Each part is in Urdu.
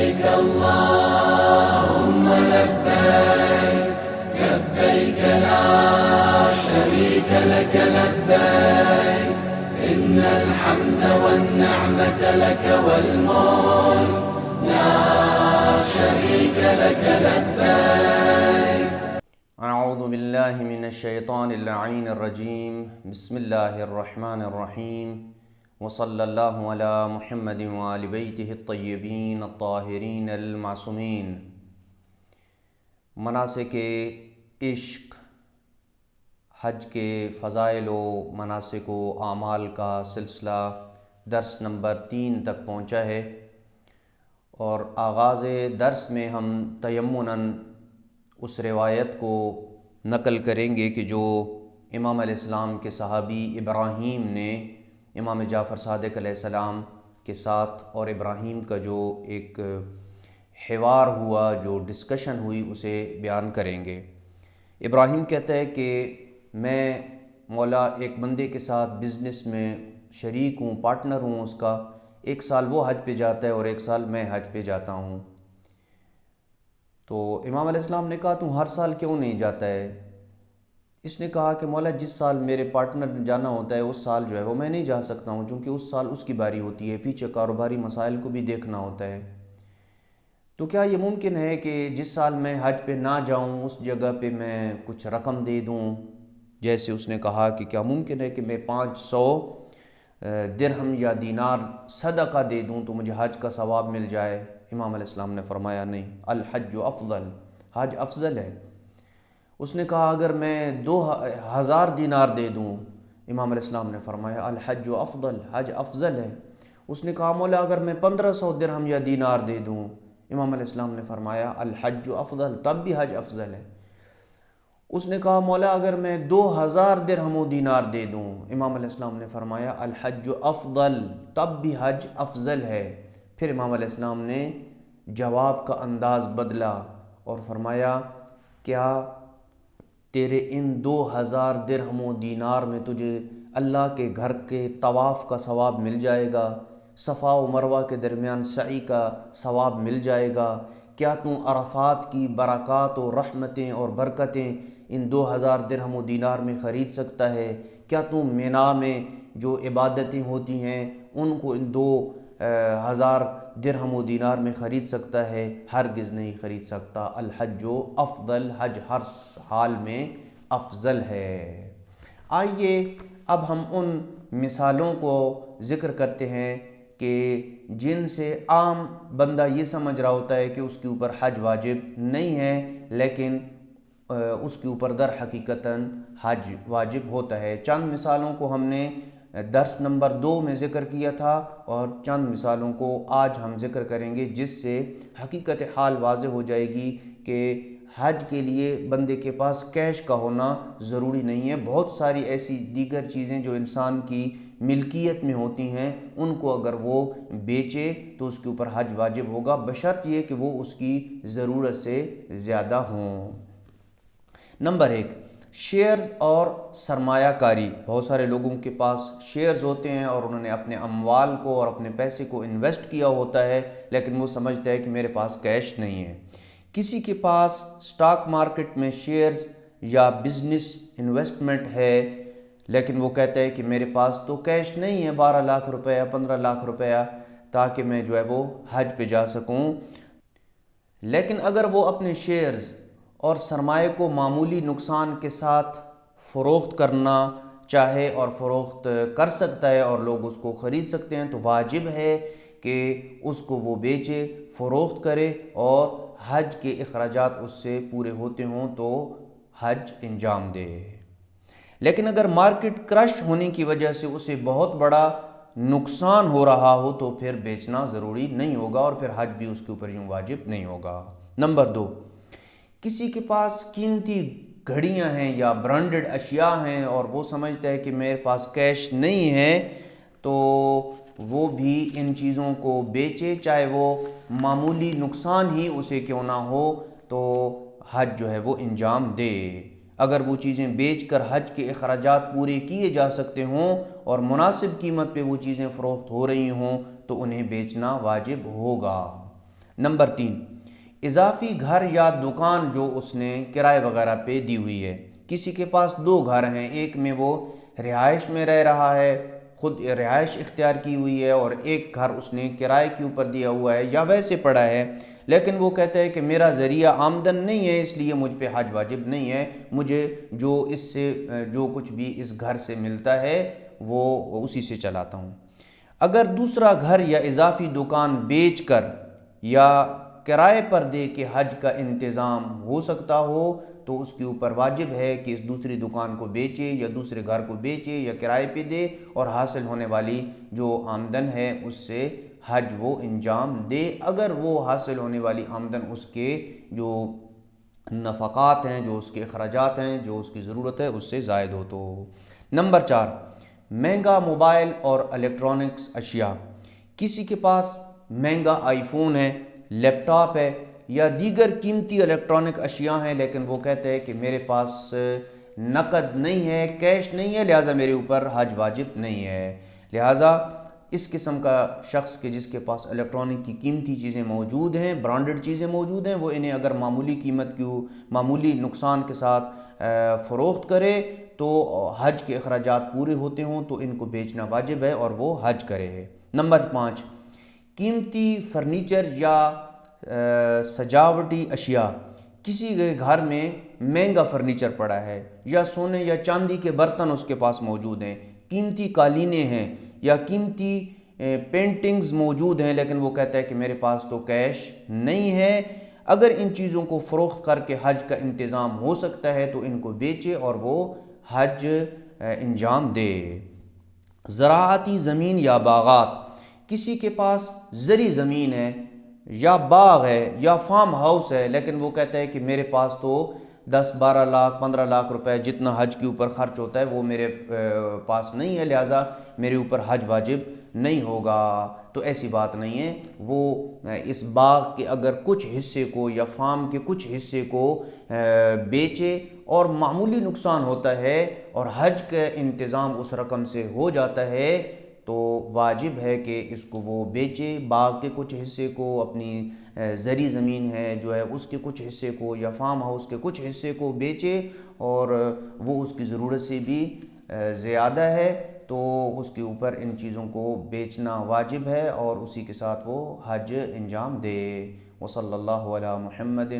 لبيك اللهم لبيك لبيك لا شريك لك لبيك إن الحمد والنعمة لك والملك لا شريك لك لبيك. اعوذ باللہ من الشیطان اللعین الرجیم. بسم اللہ الرحمن الرحیم. وصلی اللہ علی محمد وآل بیتہ الطیبین الطاہرین المعصومین. مناسک عشق، حج کے فضائل و مناسک و اعمال کا سلسلہ درس نمبر 3 تک پہنچا ہے، اور آغاز درس میں ہم تیمناً اس روایت کو نقل کریں گے کہ جو امام علیہ السلام کے صحابی ابراہیم نے امام جعفر صادق علیہ السلام کے ساتھ اور ابراہیم کا جو ایک حوار ہوا، جو ڈسکشن ہوئی، اسے بیان کریں گے. ابراہیم کہتا ہے کہ میں مولا ایک بندے کے ساتھ بزنس میں شریک ہوں، پارٹنر ہوں اس کا. 1 سال وہ حج پہ جاتا ہے اور 1 سال میں حج پہ جاتا ہوں. تو امام علیہ السلام نے کہا تم ہر سال کیوں نہیں جاتا ہے؟ اس نے کہا کہ مولا جس سال میرے پارٹنر نے جانا ہوتا ہے اس سال جو ہے وہ میں نہیں جا سکتا ہوں، چونکہ اس سال اس کی باری ہوتی ہے، پیچھے کاروباری مسائل کو بھی دیکھنا ہوتا ہے. تو کیا یہ ممکن ہے کہ جس سال میں حج پہ نہ جاؤں اس جگہ پہ میں کچھ رقم دے دوں؟ جیسے اس نے کہا کہ کیا ممکن ہے کہ میں 500 درہم یا دینار صدقہ دے دوں تو مجھے حج کا ثواب مل جائے؟ امام علیہ السلام نے فرمایا نہیں، الحج افضل، حج افضل ہے. اس نے کہا اگر میں 2000 دینار دے دوں؟ امام علیہ السلام نے فرمایا الحج افضل، حج افضل ہے. اس نے کہا مولا اگر میں 1500 درہم یا دینار دے دوں؟ امام علیہ السلام نے فرمایا الحج افضل، تب بھی حج افضل ہے. اس نے کہا مولا اگر میں 2000 درہم و دینار دے دوں؟ امام علیہ السلام نے فرمایا الحج افضل، تب بھی حج افضل ہے. پھر امام علیہ السلام نے جواب کا انداز بدلا اور فرمایا کیا تیرے ان 2000 درہم و دینار میں تجھے اللہ کے گھر کے طواف کا ثواب مل جائے گا؟ صفا و مروہ کے درمیان سعی کا ثواب مل جائے گا؟ کیا تم عرفات کی برکات و رحمتیں اور برکتیں ان 2000 درہم و دینار میں خرید سکتا ہے؟ کیا تم مینا میں جو عبادتیں ہوتی ہیں ان کو ان 2000 درہم و دینار میں خرید سکتا ہے؟ ہرگز نہیں خرید سکتا. الحج افضل، حج ہر حال میں افضل ہے. آئیے اب ہم ان مثالوں کو ذکر کرتے ہیں کہ جن سے عام بندہ یہ سمجھ رہا ہوتا ہے کہ اس کے اوپر حج واجب نہیں ہے، لیکن اس کے اوپر در حقیقتاً حج واجب ہوتا ہے. چند مثالوں کو ہم نے درس نمبر 2 میں ذکر کیا تھا، اور چند مثالوں کو آج ہم ذکر کریں گے جس سے حقیقت حال واضح ہو جائے گی کہ حج کے لیے بندے کے پاس کیش کا ہونا ضروری نہیں ہے. بہت ساری ایسی دیگر چیزیں جو انسان کی ملکیت میں ہوتی ہیں ان کو اگر وہ بیچے تو اس کے اوپر حج واجب ہوگا، بشرط یہ کہ وہ اس کی ضرورت سے زیادہ ہوں. نمبر 1، شیئرز اور سرمایہ کاری. بہت سارے لوگوں کے پاس شیئرز ہوتے ہیں اور انہوں نے اپنے اموال کو اور اپنے پیسے کو انویسٹ کیا ہوتا ہے، لیکن وہ سمجھتا ہے کہ میرے پاس کیش نہیں ہے. کسی کے پاس سٹاک مارکیٹ میں شیئرز یا بزنس انویسٹمنٹ ہے، لیکن وہ کہتا ہے کہ میرے پاس تو کیش نہیں ہے 12 لاکھ روپیہ 15 لاکھ روپیہ تاکہ میں جو ہے وہ حج پہ جا سکوں. لیکن اگر وہ اپنے شیئرز اور سرمایہ کو معمولی نقصان کے ساتھ فروخت کرنا چاہے اور فروخت کر سکتا ہے اور لوگ اس کو خرید سکتے ہیں، تو واجب ہے کہ اس کو وہ بیچے، فروخت کرے اور حج کے اخراجات اس سے پورے ہوتے ہوں تو حج انجام دے. لیکن اگر مارکیٹ کرش ہونے کی وجہ سے اسے بہت بڑا نقصان ہو رہا ہو تو پھر بیچنا ضروری نہیں ہوگا اور پھر حج بھی اس کے اوپر یوں واجب نہیں ہوگا. نمبر 2، کسی کے پاس قیمتی گھڑیاں ہیں یا برانڈڈ اشیاء ہیں اور وہ سمجھتا ہے کہ میرے پاس کیش نہیں ہے، تو وہ بھی ان چیزوں کو بیچے، چاہے وہ معمولی نقصان ہی اسے کیوں نہ ہو، تو حج جو ہے وہ انجام دے. اگر وہ چیزیں بیچ کر حج کے اخراجات پورے کیے جا سکتے ہوں اور مناسب قیمت پہ وہ چیزیں فروخت ہو رہی ہوں تو انہیں بیچنا واجب ہوگا. نمبر 3، اضافی گھر یا دکان جو اس نے کرائے وغیرہ پہ دی ہوئی ہے۔ کسی کے پاس 2 گھر ہیں، ایک میں وہ رہائش میں رہ رہا ہے، خود رہائش اختیار کی ہوئی ہے، اور ایک گھر اس نے کرائے کے اوپر دیا ہوا ہے یا ویسے پڑا ہے، لیکن وہ کہتا ہے کہ میرا ذریعہ آمدن نہیں ہے، اس لیے مجھ پہ حج واجب نہیں ہے، مجھے جو اس سے جو کچھ بھی اس گھر سے ملتا ہے وہ اسی سے چلاتا ہوں۔ اگر دوسرا گھر یا اضافی دکان بیچ کر یا کرائے پر دے کے حج کا انتظام ہو سکتا ہو تو اس کے اوپر واجب ہے کہ اس دوسری دکان کو بیچے یا دوسرے گھر کو بیچے یا کرائے پہ دے، اور حاصل ہونے والی جو آمدن ہے اس سے حج وہ انجام دے، اگر وہ حاصل ہونے والی آمدن اس کے جو نفقات ہیں، جو اس کے اخراجات ہیں، جو اس کی ضرورت ہے اس سے زائد ہو تو۔ نمبر 4، مہنگا موبائل اور الیکٹرانکس اشیاء۔ کسی کے پاس مہنگا آئی فون ہے، لیپ ٹاپ ہے یا دیگر قیمتی الیکٹرانک اشیاء ہیں، لیکن وہ کہتے ہیں کہ میرے پاس نقد نہیں ہے، کیش نہیں ہے، لہٰذا میرے اوپر حج واجب نہیں ہے۔ لہٰذا اس قسم کا شخص کے جس کے پاس الیکٹرانک کی قیمتی چیزیں موجود ہیں، برانڈڈ چیزیں موجود ہیں، وہ انہیں اگر معمولی قیمت کی معمولی نقصان کے ساتھ فروخت کرے تو حج کے اخراجات پورے ہوتے ہوں تو ان کو بیچنا واجب ہے اور وہ حج کرے۔ نمبر 5، قیمتی فرنیچر یا سجاوٹی اشیاء۔ کسی کے گھر میں مہنگا فرنیچر پڑا ہے یا سونے یا چاندی کے برتن اس کے پاس موجود ہیں، قیمتی قالینیں ہیں یا قیمتی پینٹنگز موجود ہیں، لیکن وہ کہتا ہے کہ میرے پاس تو کیش نہیں ہے، اگر ان چیزوں کو فروخت کر کے حج کا انتظام ہو سکتا ہے تو ان کو بیچے اور وہ حج انجام دے۔ زراعتی زمین یا باغات۔ کسی کے پاس زرعی زمین ہے یا باغ ہے یا فارم ہاؤس ہے، لیکن وہ کہتا ہے کہ میرے پاس تو 10 12 لاکھ 15 لاکھ روپے جتنا حج کے اوپر خرچ ہوتا ہے وہ میرے پاس نہیں ہے، لہٰذا میرے اوپر حج واجب نہیں ہوگا۔ تو ایسی بات نہیں ہے، وہ اس باغ کے اگر کچھ حصے کو یا فارم کے کچھ حصے کو بیچے اور معمولی نقصان ہوتا ہے اور حج کا انتظام اس رقم سے ہو جاتا ہے تو واجب ہے کہ اس کو وہ بیچے، باغ کے کچھ حصے کو، اپنی زرعی زمین ہے جو ہے اس کے کچھ حصے کو یا فارم ہاؤس کے کچھ حصے کو بیچے، اور وہ اس کی ضرورت سے بھی زیادہ ہے تو اس کے اوپر ان چیزوں کو بیچنا واجب ہے اور اسی کے ساتھ وہ حج انجام دے۔ وصلی اللہ علی محمد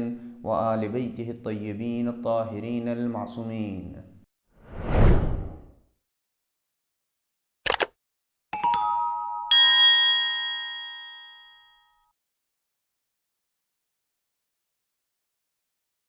وآل بیتہ الطیبین الطاہرین المعصومین۔